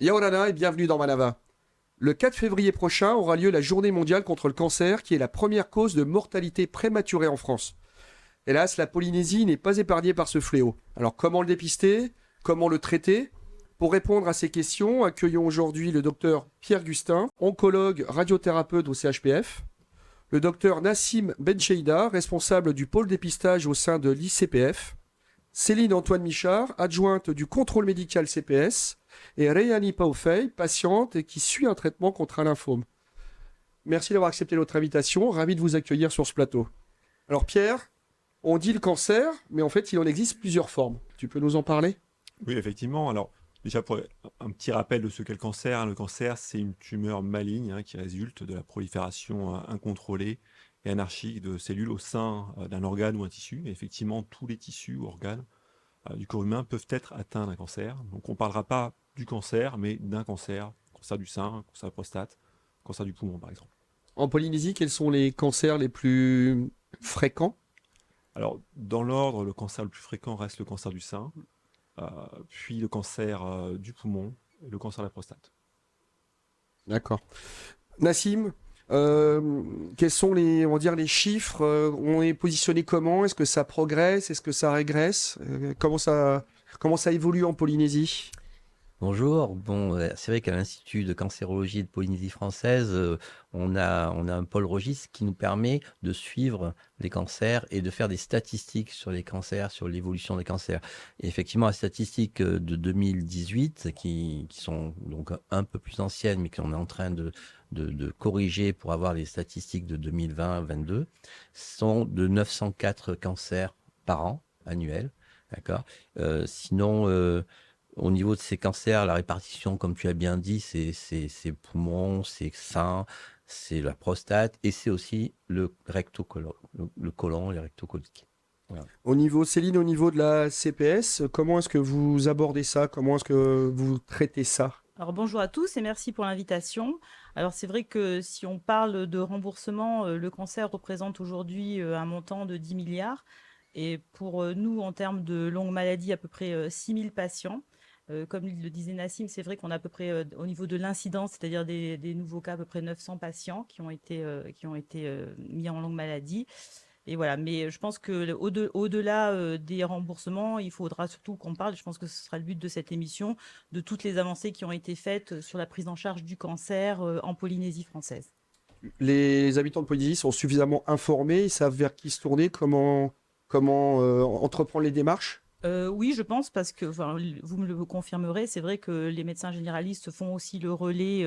Yaorana et bienvenue dans Manava. Le 4 février prochain aura lieu la journée mondiale contre le cancer, qui est la première cause de mortalité prématurée en France. Hélas, la Polynésie n'est pas épargnée par ce fléau. Alors comment le dépister? Comment le traiter? Pour répondre à ces questions, accueillons aujourd'hui le docteur Pierre Gustin, oncologue radiothérapeute au CHPF, le docteur Nassim Bencheida, responsable du pôle dépistage au sein de l'ICPF, Céline Antoine Michard, adjointe du contrôle médical CPS, et Rayani Paufey, patiente et qui suit un traitement contre un lymphome. Merci d'avoir accepté notre invitation, ravi de vous accueillir sur ce plateau. Alors Pierre, on dit le cancer, mais en fait il en existe plusieurs formes. Tu peux nous en parler? Oui, effectivement. Alors, déjà, pour un petit rappel de ce qu'est le cancer, le cancer, c'est une tumeur maligne qui résulte de la prolifération incontrôlée et anarchique de cellules au sein d'un organe ou un tissu. Et effectivement, tous les tissus ou organes du corps humain peuvent être atteints d'un cancer. Donc, on ne parlera pas du cancer, mais d'un cancer du sein, cancer de la prostate, cancer du poumon, par exemple. En Polynésie, quels sont les cancers les plus fréquents? Alors, dans l'ordre, le cancer le plus fréquent reste le cancer du sein, puis le cancer du poumon et le cancer de la prostate. D'accord. Nassim, quels sont les, on va dire, les chiffres? On est positionné comment? Est-ce que ça progresse? Est-ce que ça régresse? Comment ça évolue en Polynésie? Bonjour. Bon, c'est vrai qu'à l'Institut de cancérologie de Polynésie française, on a un pôle registre qui nous permet de suivre les cancers et de faire des statistiques sur les cancers, sur l'évolution des cancers. Et effectivement, les statistiques de 2018, qui sont donc un peu plus anciennes, mais qu'on est en train de corriger pour avoir les statistiques de 2020-22, sont de 904 cancers par an, annuels. D'accord. Sinon, au niveau de ces cancers, la répartition, comme tu as bien dit, c'est poumons, c'est sein, c'est la prostate et c'est aussi le rectocolon, le côlon, les rectocoliques. Voilà. Céline, au niveau de la CPS, comment est-ce que vous abordez ça? Comment est-ce que vous traitez ça? Alors bonjour à tous et merci pour l'invitation. Alors c'est vrai que si on parle de remboursement, le cancer représente aujourd'hui un montant de 10 milliards. Et pour nous, en termes de longue maladie, à peu près 6 000 patients. Comme le disait Nassim, c'est vrai qu'on a à peu près, au niveau de l'incidence, c'est-à-dire des nouveaux cas, à peu près 900 patients qui ont été mis en longue maladie. Et voilà, mais je pense que au-delà des remboursements, il faudra surtout qu'on parle, je pense que ce sera le but de cette émission, de toutes les avancées qui ont été faites sur la prise en charge du cancer en Polynésie française. Les habitants de Polynésie sont suffisamment informés, ils savent vers qui se tourner, comment entreprendre les démarches? Oui, je pense, parce que vous me le confirmerez, c'est vrai que les médecins généralistes font aussi le relais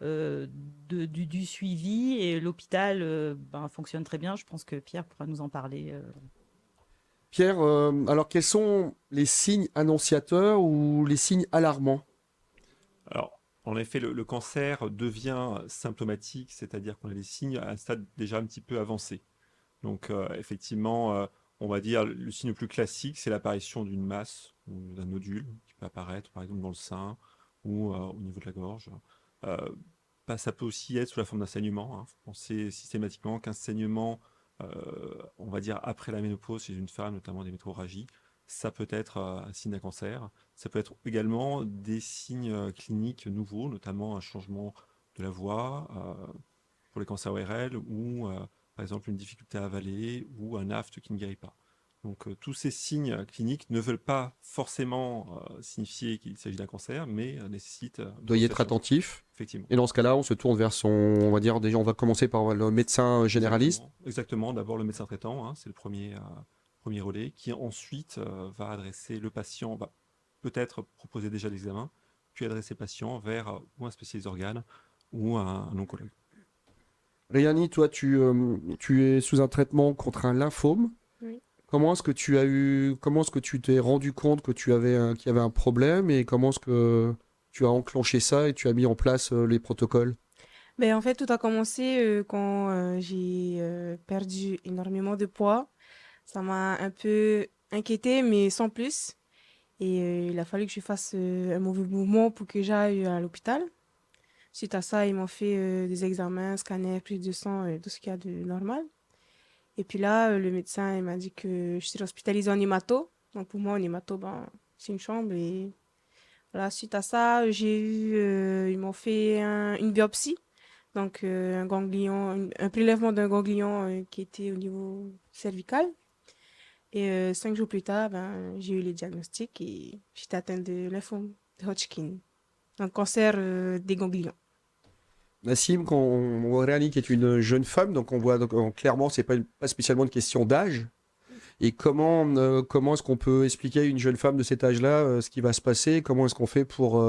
du suivi et l'hôpital fonctionne très bien. Je pense que Pierre pourra nous en parler. Pierre, alors quels sont les signes annonciateurs ou les signes alarmants? Alors, en effet, le cancer devient symptomatique, c'est-à-dire qu'on a des signes à un stade déjà un petit peu avancé. Donc, effectivement, on va dire le signe le plus classique, c'est l'apparition d'une masse ou d'un nodule qui peut apparaître, par exemple, dans le sein ou au niveau de la gorge. Euh, Ça peut aussi être sous la forme d'un saignement. Il faut penser systématiquement qu'un saignement, on va dire après la ménopause chez une femme, notamment des métrorragies, ça peut être un signe d'un cancer. Ça peut être également des signes cliniques nouveaux, notamment un changement de la voix pour les cancers ORL ou par exemple une difficulté à avaler ou un aphte qui ne guérit pas. Donc tous ces signes cliniques ne veulent pas forcément signifier qu'il s'agit d'un cancer, mais nécessitent Vous doit y être attentif. Effectivement. Et dans ce cas-là, on se tourne vers on va dire déjà, on va commencer par le médecin généraliste. Exactement. D'abord le médecin traitant, c'est le premier relais, qui ensuite va adresser le patient, va peut-être proposer déjà l'examen, puis adresser le patient vers ou un spécialiste d'organes ou un oncologue. Rayani, toi, tu es sous un traitement contre un lymphome. Oui. Comment est-ce que tu t'es rendu compte qu'il y avait un problème et comment est-ce que tu as enclenché ça et tu as mis en place les protocoles? Ben, en fait, tout a commencé quand j'ai perdu énormément de poids. Ça m'a un peu inquiétée, mais sans plus. Et il a fallu que je fasse un mauvais mouvement pour que j'aille à l'hôpital. Suite à ça, ils m'ont fait des examens, scanner, prise de sang, tout ce qu'il y a de normal. Et puis là, le médecin il m'a dit que je serais hospitalisée en hémato. Donc pour moi, en hémato, ben, c'est une chambre et Voilà, suite à ça, ils m'ont fait une biopsie, donc un prélèvement d'un ganglion qui était au niveau cervical. Et 5 jours plus tard, ben, j'ai eu le diagnostic et j'étais atteinte de lymphome de Hodgkin, un cancer des ganglions. Nassim, quand on voit Réani qui est une jeune femme, donc on voit clairement, c'est pas spécialement une question d'âge. Et comment est-ce qu'on peut expliquer à une jeune femme de cet âge-là ce qui va se passer? Comment est-ce qu'on fait pour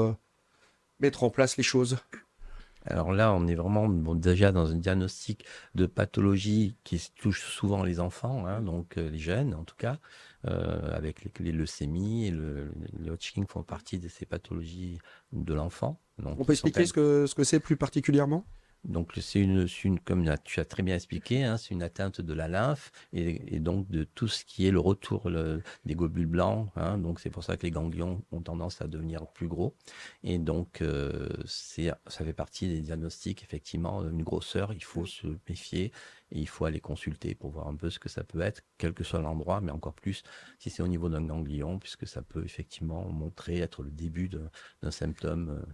mettre en place les choses? Alors là, on est vraiment déjà dans un diagnostic de pathologie qui touche souvent les enfants, hein, donc les jeunes en tout cas, avec les leucémies et le Hodgkin font partie de ces pathologies de l'enfant. Donc, On peut expliquer ce que c'est plus particulièrement? donc comme tu as très bien expliqué, hein, c'est une atteinte de la lymphe et donc de tout ce qui est le retour des globules blancs, hein. Donc c'est pour ça que les ganglions ont tendance à devenir plus gros. Et donc ça fait partie des diagnostics, effectivement, une grosseur, il faut se méfier et il faut aller consulter pour voir un peu ce que ça peut être, quel que soit l'endroit, mais encore plus si c'est au niveau d'un ganglion, puisque ça peut effectivement montrer être le début d'un symptôme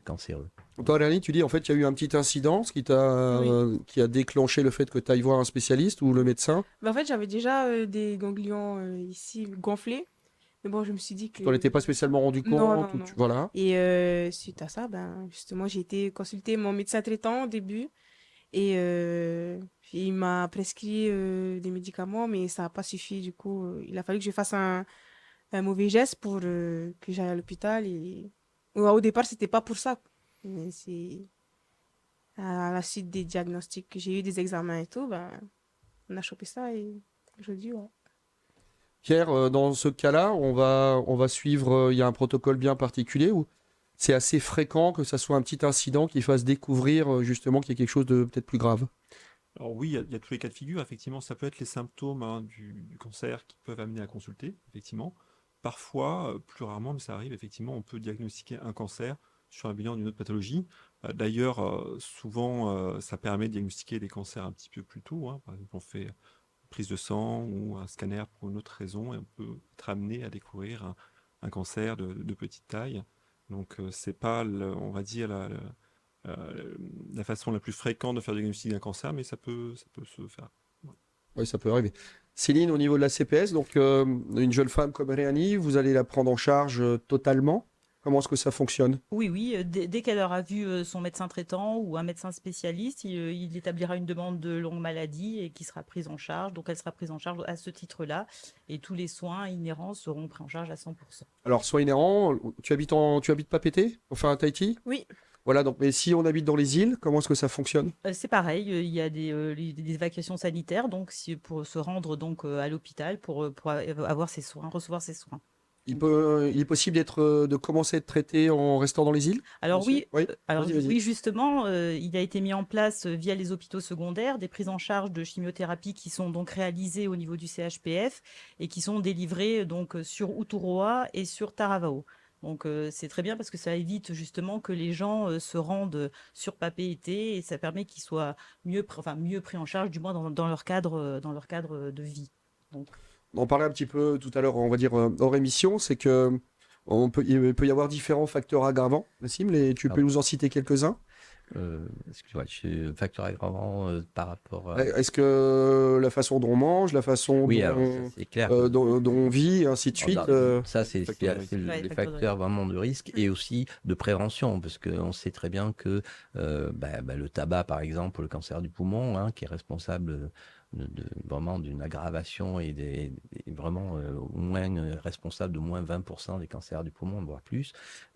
cancéreux. Toi, Réani, tu dis en fait qu'il y a eu un petit incident qui a déclenché le fait que tu ailles voir un spécialiste ou le médecin. Ben, en fait, j'avais déjà des ganglions ici gonflés. Mais bon, je me suis dit Tu que... t'en étais pas spécialement rendu Non, compte non, non. voilà. Et suite à ça, ben, justement, j'ai été consulter mon médecin traitant au début. Et il m'a prescrit des médicaments, mais ça n'a pas suffi. Du coup, il a fallu que je fasse un mauvais geste pour que j'aille à l'hôpital. Et... Au départ, c'était pas pour ça. Mais c'est à la suite des diagnostics que j'ai eu, des examens et tout, ben, on a chopé ça et aujourd'hui, ouais. Pierre, dans ce cas-là, on va suivre, il y a un protocole bien particulier où c'est assez fréquent que ça soit un petit incident qui fasse découvrir justement qu'il y a quelque chose de peut-être plus grave. Alors oui, il y a tous les cas de figure. Effectivement, ça peut être les symptômes, hein, du cancer qui peuvent amener à consulter, effectivement. Parfois, plus rarement, mais ça arrive, effectivement, on peut diagnostiquer un cancer sur un bilan d'une autre pathologie. D'ailleurs, souvent, ça permet de diagnostiquer des cancers un petit peu plus tôt, hein. Par exemple, on fait une prise de sang ou un scanner pour une autre raison et on peut être amené à découvrir un cancer de petite taille. Donc, c'est pas, on va dire, la façon la plus fréquente de faire le diagnostic d'un cancer, mais ça peut se faire. Ouais. Oui, ça peut arriver. Céline, au niveau de la CPS, donc une jeune femme comme Réani, vous allez la prendre en charge totalement. Comment est-ce que ça fonctionne? Oui, oui, dès qu'elle aura vu son médecin traitant ou un médecin spécialiste, il établira une demande de longue maladie et qui sera prise en charge. Donc, elle sera prise en charge à ce titre-là et tous les soins inhérents seront pris en charge à 100%. Alors, sois inhérent, tu habites Papeete, enfin à Tahiti? Oui, Voilà, donc, mais si on habite dans les îles, comment est-ce que ça fonctionne? C'est pareil, il y a des évacuations sanitaires donc pour se rendre donc à l'hôpital pour avoir ses soins, recevoir ses soins. Il est possible de commencer à être traité en restant dans les îles? Alors Monsieur oui, Oui, alors vas-y. oui, justement, il a été mis en place via les hôpitaux secondaires des prises en charge de chimiothérapie qui sont donc réalisées au niveau du CHPF et qui sont délivrées donc sur Uturoa et sur Taravao. Donc c'est très bien parce que ça évite justement que les gens se rendent sur Papeete et ça permet qu'ils soient mieux pris en charge, du moins dans leur cadre de vie. Donc, On en parlait un petit peu tout à l'heure, on va dire hors émission, c'est que il peut y avoir différents facteurs aggravants. Nassim, tu peux nous en citer quelques-uns? Excuse-moi, je suis facteur aggravant par rapport à... Est-ce que la façon dont on mange, la façon Oui, dont, alors ça, c'est clair. dont on vit, et ainsi de suite. Ça, c'est facteurs de risque. les Ouais, facteurs vraiment de risque et aussi de prévention, parce qu'on sait très bien que le tabac, par exemple, pour le cancer du poumon, hein, qui est responsable vraiment d'une aggravation et vraiment au moins responsable de moins 20% des cancers du poumon, voire plus.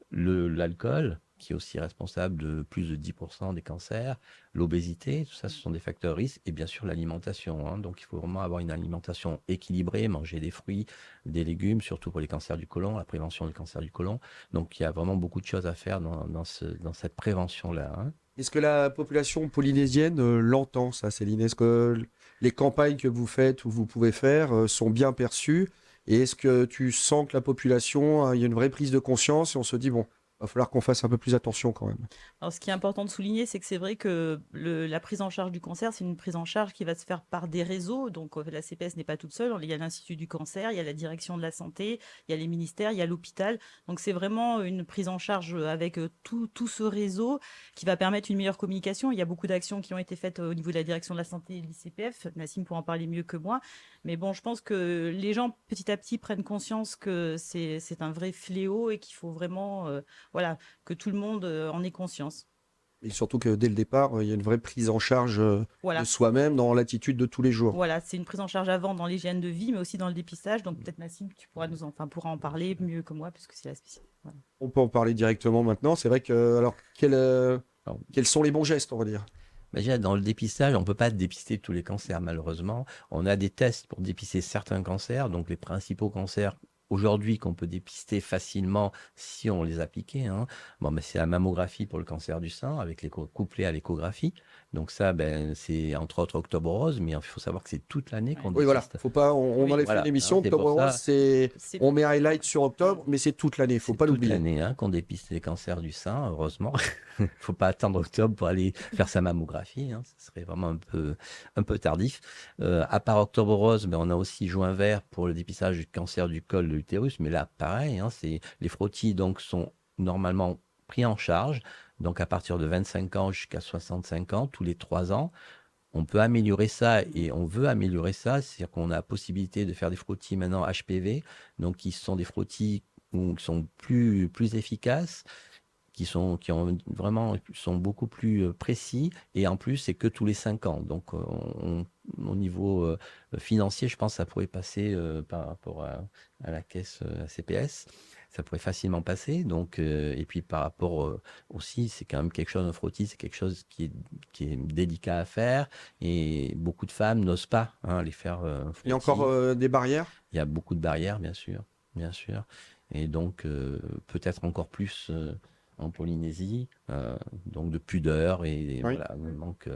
L'alcool, qui est aussi responsable de plus de 10% des cancers, l'obésité, tout ça, ce sont des facteurs de risque, et bien sûr l'alimentation, hein. Donc il faut vraiment avoir une alimentation équilibrée, manger des fruits, des légumes, surtout pour les cancers du côlon, la prévention du cancer du côlon. Donc il y a vraiment beaucoup de choses à faire dans cette prévention-là, hein. Est-ce que la population polynésienne l'entend, ça, Céline? Est-ce que les campagnes que vous faites ou vous pouvez faire sont bien perçues? Et est-ce que tu sens que la population, il y a une vraie prise de conscience et on se dit, bon, Va falloir qu'on fasse un peu plus attention quand même. Alors, ce qui est important de souligner, c'est que c'est vrai que la prise en charge du cancer, c'est une prise en charge qui va se faire par des réseaux. Donc, la CPS n'est pas toute seule. Il y a l'Institut du cancer, il y a la direction de la santé, il y a les ministères, il y a l'hôpital. Donc, c'est vraiment une prise en charge avec tout ce réseau qui va permettre une meilleure communication. Il y a beaucoup d'actions qui ont été faites au niveau de la direction de la santé et de l'ICPF. Nassim pourra en parler mieux que moi. Mais bon, je pense que les gens, petit à petit, prennent conscience que c'est un vrai fléau et qu'il faut vraiment... voilà, que tout le monde en ait conscience. Et surtout que dès le départ, il y a une vraie prise en charge Voilà. de soi-même dans l'attitude de tous les jours. Voilà, c'est une prise en charge avant dans l'hygiène de vie, mais aussi dans le dépistage. Donc peut-être Nassim, tu pourras pourra en parler mieux que moi, puisque c'est la spécialité. Voilà. On peut en parler directement maintenant. C'est vrai que, alors, quels sont les bons gestes, on va dire? Déjà, dans le dépistage, on ne peut pas dépister tous les cancers, malheureusement. On a des tests pour dépister certains cancers, donc les principaux cancers aujourd'hui qu'on peut dépister facilement si on les appliquait. Hein. Bon, ben, c'est la mammographie pour le cancer du sein, avec couplé à l'échographie. Donc ça, ben, c'est entre autres Octobre Rose, mais il faut savoir que c'est toute l'année qu'on Oui, voilà. dépiste. Faut pas, on Oui, en a fait voilà. une émission. Hein, c'est Octobre pour Rose, ça. on met highlight sur octobre, mais c'est toute l'année. Faut C'est pas toute l'oublier. l'année hein, qu'on dépiste les cancers du sein, heureusement. Faut pas attendre octobre pour aller faire sa mammographie. Hein. Ce serait vraiment un peu tardif. À part Octobre Rose, ben, on a aussi Juin Vert pour le dépistage du cancer du col de l'utérus. Mais là, pareil, hein, les frottis donc, sont normalement pris en charge. Donc à partir de 25 ans jusqu'à 65 ans, tous les 3 ans. On peut améliorer ça et on veut améliorer ça. C'est-à-dire qu'on a la possibilité de faire des frottis maintenant HPV, donc qui sont des frottis qui sont plus efficaces, sont beaucoup plus précis et en plus c'est que tous les 5 ans. Donc au niveau financier, je pense que ça pourrait passer par rapport à la caisse CPS. Ça pourrait facilement passer. Donc, et puis par rapport aussi, c'est quand même quelque chose, un frottis, c'est quelque chose qui est délicat à faire et beaucoup de femmes n'osent pas les faire. Il y a encore des barrières? Il y a beaucoup de barrières, bien sûr. Et donc, peut-être encore plus en Polynésie, donc de pudeur et Oui. voilà, donc.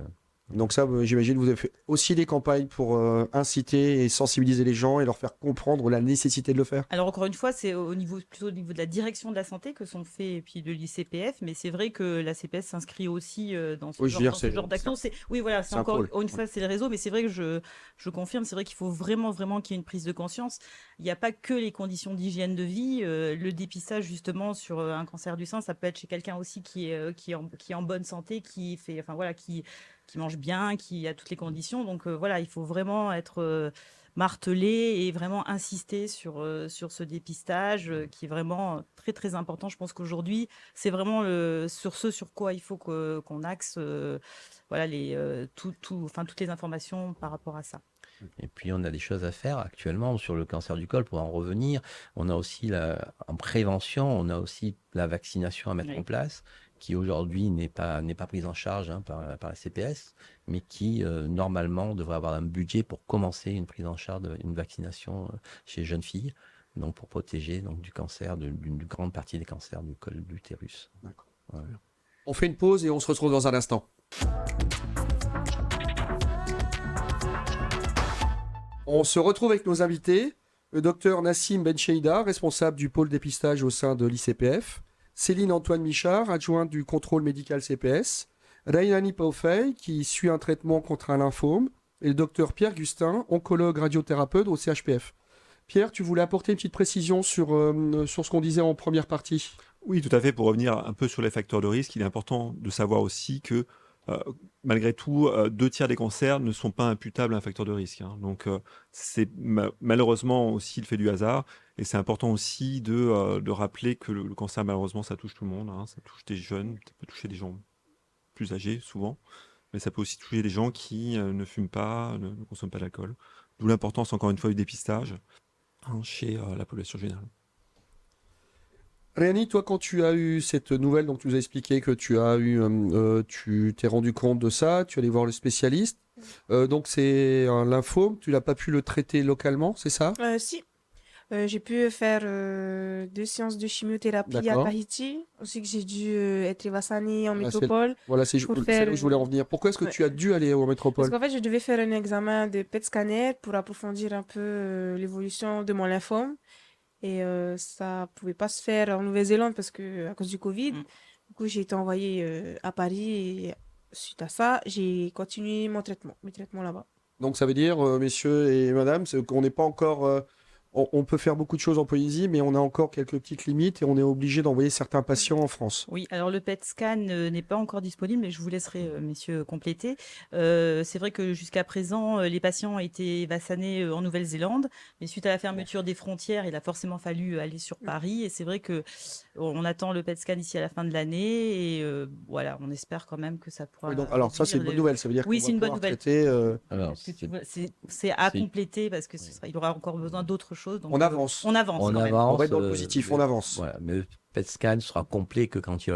Donc ça, j'imagine, vous avez fait aussi des campagnes pour inciter et sensibiliser les gens et leur faire comprendre la nécessité de le faire. Alors encore une fois, c'est plutôt au niveau de la direction de la santé que sont faits et puis de l'ICPF, mais c'est vrai que la CPS s'inscrit aussi dans ce Oui, je veux dire, ce genre d'action. Oui, voilà, c'est un encore pôle. une fois c'est le réseau, mais c'est vrai que je confirme, c'est vrai qu'il faut vraiment qu'il y ait une prise de conscience. Il n'y a pas que les conditions d'hygiène de vie, le dépistage justement sur un cancer du sein, ça peut être chez quelqu'un aussi qui est en bonne santé, qui mange bien, qui a toutes les conditions. Donc voilà, il faut vraiment être martelé et vraiment insister sur ce dépistage qui est vraiment très très important. Je pense qu'aujourd'hui, c'est vraiment sur quoi il faut qu'on axe voilà, toutes les informations par rapport à ça. Et puis, on a des choses à faire actuellement sur le cancer du col, pour en revenir. On a aussi, en prévention, on a aussi la vaccination à mettre en place, qui aujourd'hui n'est pas prise en charge par la CPS, mais qui, normalement, devrait avoir un budget pour commencer une prise en charge d'une vaccination chez les jeunes filles, donc pour protéger du cancer, d'une grande partie des cancers du col de l'utérus. D'accord. Voilà. On fait une pause et on se retrouve dans un instant. On se retrouve avec nos invités, le docteur Nassim Bencheida, responsable du pôle dépistage au sein de l'ICPF, Céline Antoine Michard, adjointe du contrôle médical CPS, Rainani Paufey, qui suit un traitement contre un lymphome, et le docteur Pierre Gustin, oncologue radiothérapeute au CHPF. Pierre, tu voulais apporter une petite précision sur ce qu'on disait en première partie? Oui, tout à fait. Pour revenir un peu sur les facteurs de risque, il est important de savoir aussi que malgré tout, 2/3 des cancers ne sont pas imputables à un facteur de risque. Hein. Donc, c'est malheureusement aussi le fait du hasard. Et c'est important aussi de rappeler que le cancer, malheureusement, ça touche tout le monde. Hein. Ça touche des jeunes, ça peut toucher des gens plus âgés, souvent. Mais ça peut aussi toucher des gens qui ne fument pas, ne consomment pas d'alcool. D'où l'importance, encore une fois, du dépistage chez la population générale. Réani, toi, quand tu as eu cette nouvelle, donc tu nous as expliqué que tu t'es rendu compte de ça, tu es allé voir le spécialiste. Donc c'est un lymphome, tu n'as pas pu le traiter localement, c'est ça? Si, j'ai pu faire 2 séances de chimiothérapie à D'accord. Tahiti. Aussi que j'ai dû être évacuée en Ah, métropole. Voilà, c'est Pour là faire- où je voulais en venir. Pourquoi est-ce que Ouais. tu as dû aller en Parce métropole? qu'en fait, je devais faire un examen de PET scanner pour approfondir un peu l'évolution de mon lymphome. Et ça pouvait pas se faire en Nouvelle-Zélande parce que à cause du Covid. Mm. Du coup, j'ai été envoyée à Paris et suite à ça, j'ai continué mes traitements là-bas. Donc ça veut dire, messieurs et madame, c'est qu'on n'est pas encore... on peut faire beaucoup de choses en Polynésie, mais on a encore quelques petites limites et on est obligé d'envoyer certains patients en France. Oui, alors le PET scan n'est pas encore disponible, mais je vous laisserai, messieurs, compléter. C'est vrai que jusqu'à présent, les patients étaient vaccinés en Nouvelle-Zélande, mais suite à la fermeture des frontières, il a forcément fallu aller sur Paris. Et c'est vrai que on attend le PET scan ici à la fin de l'année. Et voilà, on espère quand même que ça pourra Oui, donc, alors ça, c'est une bonne nouvelle. Ça veut dire Oui, qu'on c'est va une bonne pouvoir nouvelle. traiter... Alors, Parce que c'est- c'est à c'est- compléter parce que oui. il aura encore besoin d'autres choses. Donc, On avance. on avance On quand même. On avance. va être dans le positif, on avance. Voilà, mais le PET scan sera complet que quand il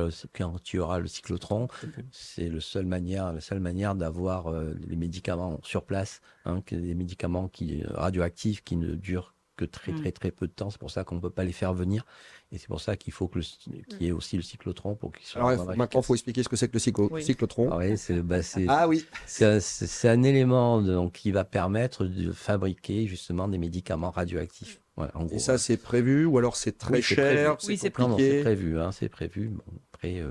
y aura le cyclotron. Tout à fait. C'est la seule manière d'avoir les médicaments sur place, hein, que des médicaments radioactifs qui ne durent que très Mm. très très peu de temps. C'est pour ça qu'on ne peut pas les faire venir. Et c'est pour ça qu'il faut qu'il y ait aussi le cyclotron pour qu'il soit Alors vraiment maintenant, il faut efficace. expliquer ce que c'est que le Oui. cyclotron. Ah oui, Ah oui, c'est un élément donc, qui va permettre de fabriquer justement des médicaments radioactifs. Voilà, en gros, et ça, c'est prévu ou alors c'est très Oui, c'est prévu. cher, Oui, c'est c'est non, non, c'est compliqué. prévu, hein, c'est prévu. Bon, après,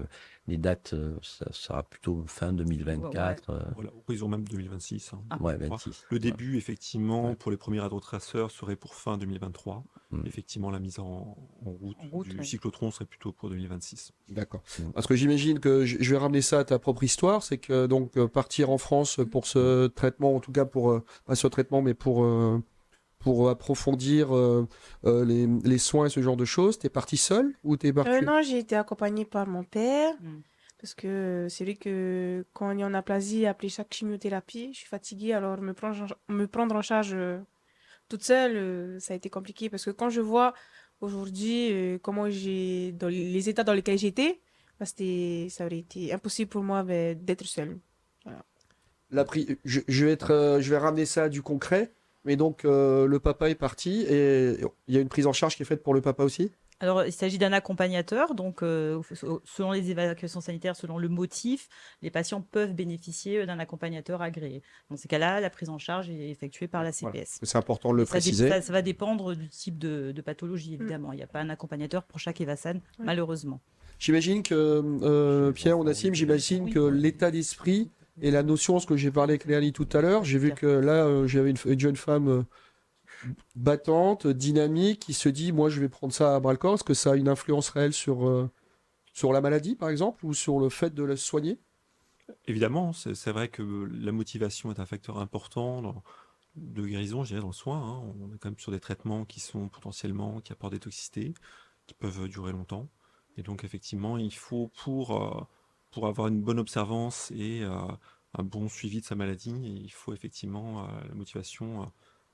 les dates, ça sera plutôt fin 2024. Voilà, horizon même 2026. Hein, Ah. je Ouais, crois. 26. Le Voilà. début, effectivement, Ouais. pour les premiers radiotraceurs serait pour fin 2023. Mm. Effectivement, la mise en route En route, du oui. cyclotron serait plutôt pour 2026. D'accord. Mm. Parce que j'imagine que je vais ramener ça à ta propre histoire, c'est que donc partir en France pour ce traitement, en tout cas pour pas ce traitement, mais pour approfondir les soins et ce genre de choses. T'es parti seul ou t'es parti? Non, j'ai été accompagnée par mon père Mm. parce que c'est vrai que quand on est en aplasie, après chaque chimiothérapie, je suis fatiguée, alors me prendre en charge toute seule, ça a été compliqué parce que quand je vois aujourd'hui comment dans les états dans lesquels j'étais, bah, ça aurait été impossible pour moi d'être seule. Voilà. Je vais ramener ça à du concret. Mais donc le papa est parti et il y a une prise en charge qui est faite pour le papa aussi? Alors, il s'agit d'un accompagnateur, donc selon les évacuations sanitaires, selon le motif, les patients peuvent bénéficier d'un accompagnateur agréé. Dans ces cas-là, la prise en charge est effectuée par la Voilà. CPS. C'est important de le Et préciser. ça va dépendre du type de pathologie, évidemment. Il n'y a pas un accompagnateur pour chaque Evasan, malheureusement. J'imagine que, Pierre ou Nassim, j'imagine que l'état d'esprit et la notion, ce que j'ai parlé avec Léanie tout à l'heure, j'ai vu que là, j'avais une jeune femme battante, dynamique, qui se dit, moi, je vais prendre ça à bras-le-corps. Est-ce que ça a une influence réelle sur la maladie, par exemple, ou sur le fait de la soigner? Évidemment, c'est vrai que la motivation est un facteur important de guérison, je dirais, dans le soin. Hein. On est quand même sur des traitements qui sont potentiellement, qui apportent des toxicités, qui peuvent durer longtemps. Et donc, effectivement, il faut, pour avoir une bonne observance et un bon suivi de sa maladie, il faut effectivement, la motivation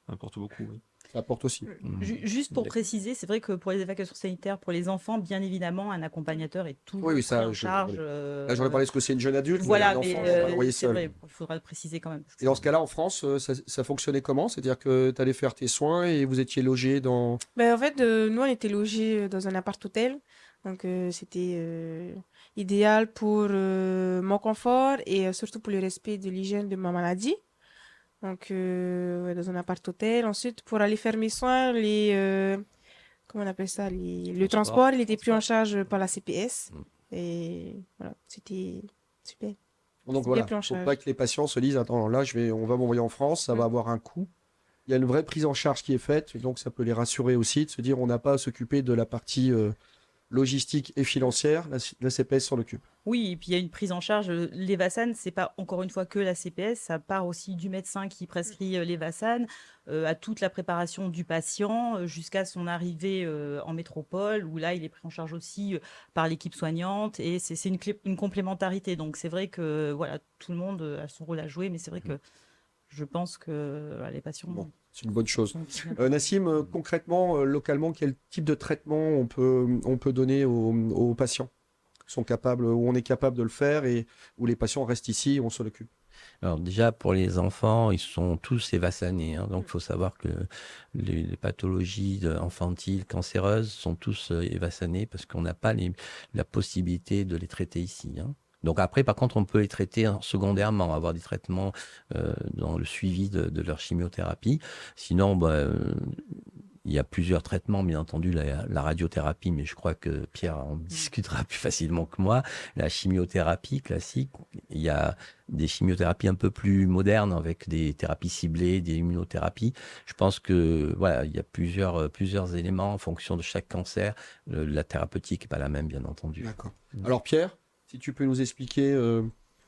importe beaucoup. Oui. Ça apporte aussi. Juste pour préciser, c'est vrai que pour les évacuations sanitaires, pour les enfants, bien évidemment, un accompagnateur est toujours Oui, ça, pris en charge. Là, j'aurais parlé de ce que c'est une jeune adulte, Voilà, mais un mais enfant, on va l'envoyer c'est seul. vrai, il faudra le préciser quand même. Parce que Et dans ce cas-là, en France, ça fonctionnait comment? C'est-à-dire que tu allais faire tes soins et vous étiez logé dans... Ben, en fait, nous, on était logés dans un appart-hôtel. Donc, c'était idéal pour mon confort et surtout pour le respect de l'hygiène de ma maladie. Donc, ouais, dans un appart-hôtel. Ensuite, pour aller faire mes soins, comment on appelle ça? Le transport, il était pris en charge par la CPS. Et voilà, c'était super. Donc C'est voilà, bien pris en faut charge. pas que les patients se disent, attends, là, on va m'envoyer en France, ça va avoir un coût. Il y a une vraie prise en charge qui est faite, et donc ça peut les rassurer aussi, de se dire, on n'a pas à s'occuper de la partie logistique et financière, la CPS s'en occupe. Oui, et puis il y a une prise en charge. L'Evasan, c'est pas encore une fois que la CPS, ça part aussi du médecin qui prescrit l'Evasan, à toute la préparation du patient jusqu'à son arrivée en métropole, où là, il est pris en charge aussi par l'équipe soignante, et c'est une complémentarité. Donc c'est vrai que voilà, tout le monde a son rôle à jouer, mais c'est vrai que je pense que les patients. Bon, c'est une bonne chose. sont bien. Nassim, concrètement, localement, quel type de traitement on peut donner aux patients qui sont capables, où on est capable de le faire et où les patients restent ici et on s'en occupe? Alors déjà, pour les enfants, ils sont tous évassanés. Hein, donc, il faut savoir que les pathologies infantiles, cancéreuses, sont tous évassanées parce qu'on n'a pas la possibilité de les traiter ici. Hein. Donc après, par contre, on peut les traiter secondairement, avoir des traitements dans le suivi de leur chimiothérapie. Sinon, il y a plusieurs traitements, bien entendu, la radiothérapie, mais je crois que Pierre en discutera plus facilement que moi. La chimiothérapie classique, il y a des chimiothérapies un peu plus modernes avec des thérapies ciblées, des immunothérapies. Je pense que voilà, il y a plusieurs éléments en fonction de chaque cancer. La thérapeutique n'est pas la même, bien entendu. D'accord. Alors Pierre, si tu peux nous expliquer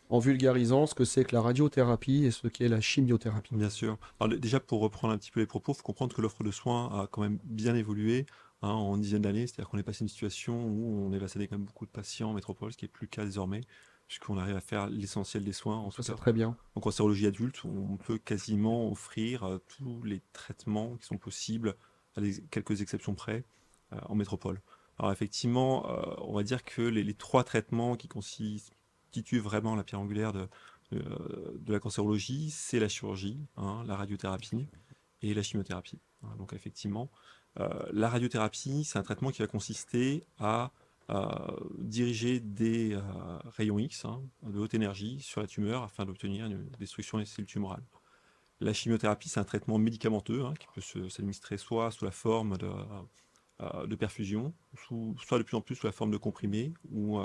en vulgarisant ce que c'est que la radiothérapie et ce qu'est la chimiothérapie. Bien sûr. Alors, déjà, pour reprendre un petit peu les propos, il faut comprendre que l'offre de soins a quand même bien évolué en une dizaine d'années. C'est-à-dire qu'on est passé d'une situation où on est passé quand même beaucoup de patients en métropole, ce qui n'est plus le cas désormais, puisqu'on arrive à faire l'essentiel des soins en Ça, tout c'est cas. très bien. En cancérologie adulte, on peut quasiment offrir tous les traitements qui sont possibles, à quelques exceptions près, en métropole. Alors effectivement, on va dire que les trois traitements qui constituent vraiment la pierre angulaire de la cancérologie, c'est la chirurgie, la radiothérapie et la chimiothérapie. Donc effectivement, la radiothérapie, c'est un traitement qui va consister à diriger des rayons X de haute énergie sur la tumeur afin d'obtenir une destruction des cellules tumorales. La chimiothérapie, c'est un traitement médicamenteux qui peut s'administrer soit sous la forme de perfusion, soit de plus en plus sous la forme de comprimés ou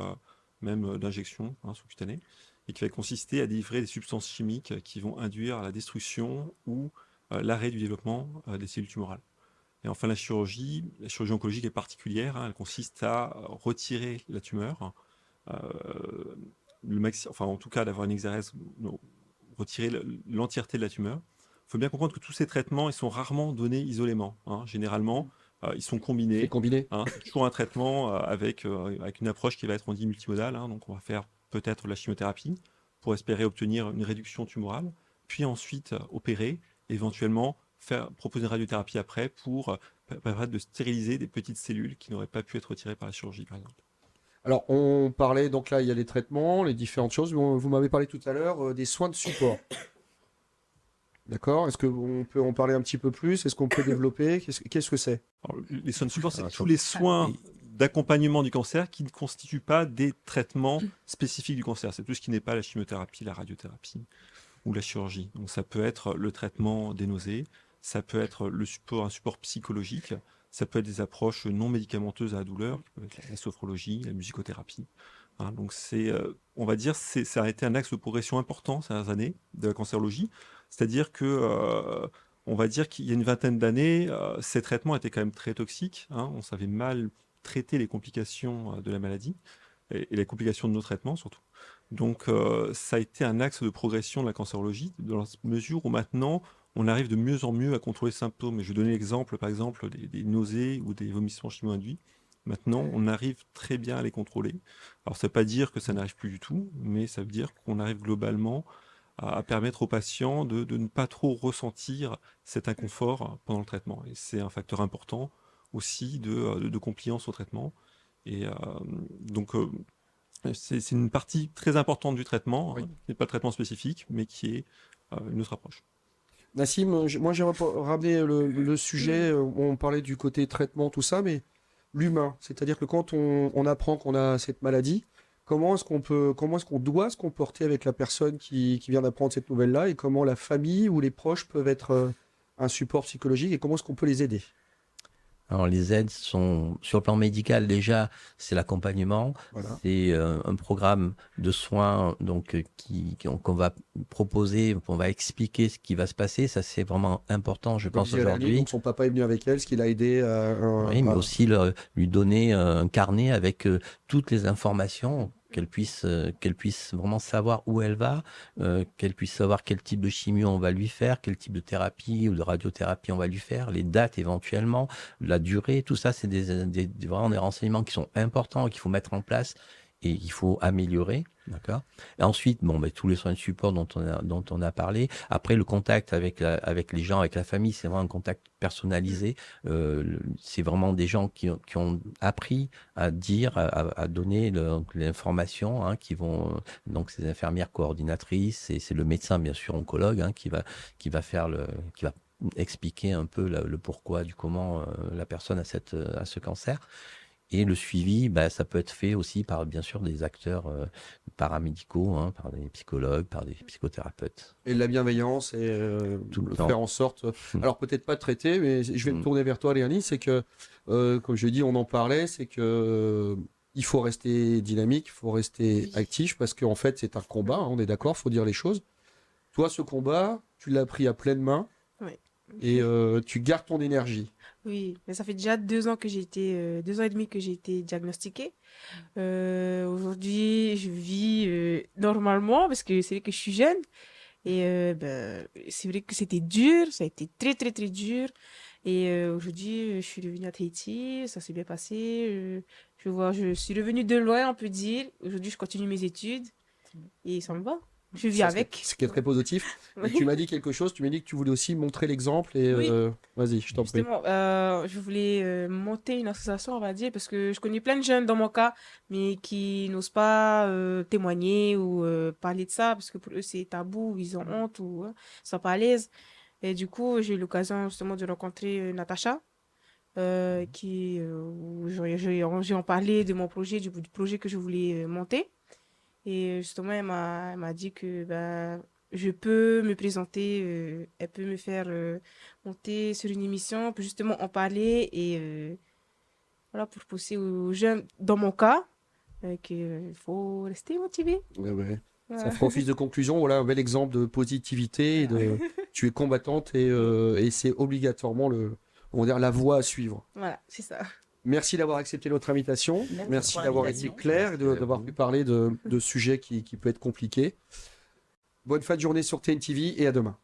même d'injections sous-cutanées, et qui va consister à délivrer des substances chimiques qui vont induire la destruction ou l'arrêt du développement des cellules tumorales. Et enfin, la chirurgie oncologique est particulière. Elle consiste à retirer la tumeur, enfin en tout cas d'avoir une exérèse, retirer l'entièreté de la tumeur. Il faut bien comprendre que tous ces traitements, ils sont rarement donnés isolément. Généralement, ils sont C'est combinés. combiné. C'est toujours un traitement avec une approche qui va être, on dit, multimodale. Donc on va faire peut-être de la chimiothérapie pour espérer obtenir une réduction tumorale, puis ensuite opérer, éventuellement proposer une radiothérapie après pour permettre de stériliser des petites cellules qui n'auraient pas pu être retirées par la chirurgie, par exemple. Alors, on parlait, donc là, il y a les traitements, les différentes choses. Vous m'avez parlé tout à l'heure des soins de support. D'accord? Est-ce qu'on peut en parler un petit peu plus? Est-ce qu'on peut développer? Qu'est-ce que c'est? Alors, les soins de support, c'est Alors, tous les soins d'accompagnement du cancer qui ne constituent pas des traitements spécifiques du cancer. C'est tout ce qui n'est pas la chimiothérapie, la radiothérapie ou la chirurgie. Donc ça peut être le traitement des nausées, ça peut être un support psychologique, ça peut être des approches non médicamenteuses à la douleur, qui peuvent être la sophrologie, la musicothérapie. Donc on va dire, ça a été un axe de progression important ces dernières années de la cancérologie. C'est-à-dire que, on va dire qu'il y a une vingtaine d'années, ces traitements étaient quand même très toxiques. On savait mal traiter les complications de la maladie et les complications de nos traitements surtout. Donc ça a été un axe de progression de la cancérologie, dans la mesure où maintenant on arrive de mieux en mieux à contrôler les symptômes. Et je vais donner l'exemple, par exemple, des nausées ou des vomissements chimio-induits. Maintenant, on arrive très bien à les contrôler. Alors, ça ne veut pas dire que ça n'arrive plus du tout, mais ça veut dire qu'on arrive globalement à permettre aux patients de ne pas trop ressentir cet inconfort pendant le traitement. Et c'est un facteur important aussi de compliance au traitement. Et donc, c'est une partie très importante du traitement, Oui. qui n'est pas le traitement spécifique, mais qui est une autre approche. Nassim, moi j'aimerais ramener le sujet, on parlait du côté traitement, tout ça, mais l'humain, c'est-à-dire que quand on apprend qu'on a cette maladie, comment est-ce qu'on doit se comporter avec la personne qui vient d'apprendre cette nouvelle-là et comment la famille ou les proches peuvent être un support psychologique et comment est-ce qu'on peut les aider? Alors, les aides sont, sur le plan médical, déjà, c'est l'accompagnement. Voilà. C'est un programme de soins qu'on va proposer, qu'on va expliquer ce qui va se passer. Ça, c'est vraiment important, je Comme pense, disait Aline, aujourd'hui. donc son papa est venu avec elle, ce qui l'a aidé Oui, mais à- aussi lui donner un carnet avec toutes les informations, qu'elle puisse vraiment savoir où elle va, qu'elle puisse savoir quel type de chimio on va lui faire, quel type de thérapie ou de radiothérapie on va lui faire, les dates éventuellement, la durée, tout ça, c'est vraiment des renseignements qui sont importants et qu'il faut mettre en place et il faut améliorer. D'accord. Et ensuite, tous les soins de support dont on a parlé. Après, le contact avec les gens, avec la famille, c'est vraiment un contact personnalisé. C'est vraiment des gens qui ont appris à dire, à donner l'information, qui vont, donc ces infirmières coordinatrices, et c'est le médecin, bien sûr, oncologue, qui va expliquer un peu le pourquoi du comment la personne a ce cancer. Et le suivi, ça peut être fait aussi par, bien sûr, des acteurs paramédicaux, hein, par des psychologues, par des psychothérapeutes. Et de la bienveillance et Tout le temps. faire en sorte, alors peut-être pas traiter, mais je vais me tourner vers toi, Léonie, c'est que, comme je dis, on en parlait, c'est que il faut rester dynamique, il faut rester actif, parce qu'en fait, c'est un combat, hein, on est d'accord, faut dire les choses. Toi, ce combat, tu l'as pris à pleine main, Oui. et tu gardes ton énergie. Oui, mais ça fait déjà 2 ans que j'ai été, 2 ans et demi que j'ai été diagnostiquée. Aujourd'hui, je vis normalement parce que c'est vrai que je suis jeune. Et c'est vrai que c'était dur, ça a été très très très dur. Et aujourd'hui, je suis revenue à Tahiti, ça s'est bien passé. Je suis revenue de loin, on peut dire. Aujourd'hui, je continue mes études et ça me va. Je vis Ça, avec. ce qui est très positif. Et tu m'as dit quelque chose, tu m'as dit que tu voulais aussi montrer l'exemple, et Oui. vas-y, je t'en prie. Justement, je voulais monter une association, on va dire, parce que je connais plein de jeunes dans mon cas, mais qui n'osent pas témoigner ou parler de ça, parce que pour eux c'est tabou, ils ont honte ou ils sont pas à l'aise. Et du coup, j'ai eu l'occasion justement de rencontrer Natacha, où j'ai en parlé de mon projet, du projet que je voulais monter. Et justement, elle m'a dit que je peux me présenter, elle peut me faire monter sur une émission, pour justement en parler et voilà, pour pousser aux jeunes, dans mon cas, qu'il faut rester motivé. Ouais, ouais. Ça Voilà. fera office de conclusion. Voilà un bel exemple de positivité. Et de... Tu es combattante et c'est obligatoirement on va dire, la voie à suivre. Voilà, c'est ça. Merci d'avoir accepté notre invitation. Merci pour d'avoir été l'invitation. clair et Merci à d'avoir vous. pu parler de sujets qui peuvent être compliqués. Bonne fin de journée sur TNTV et à demain.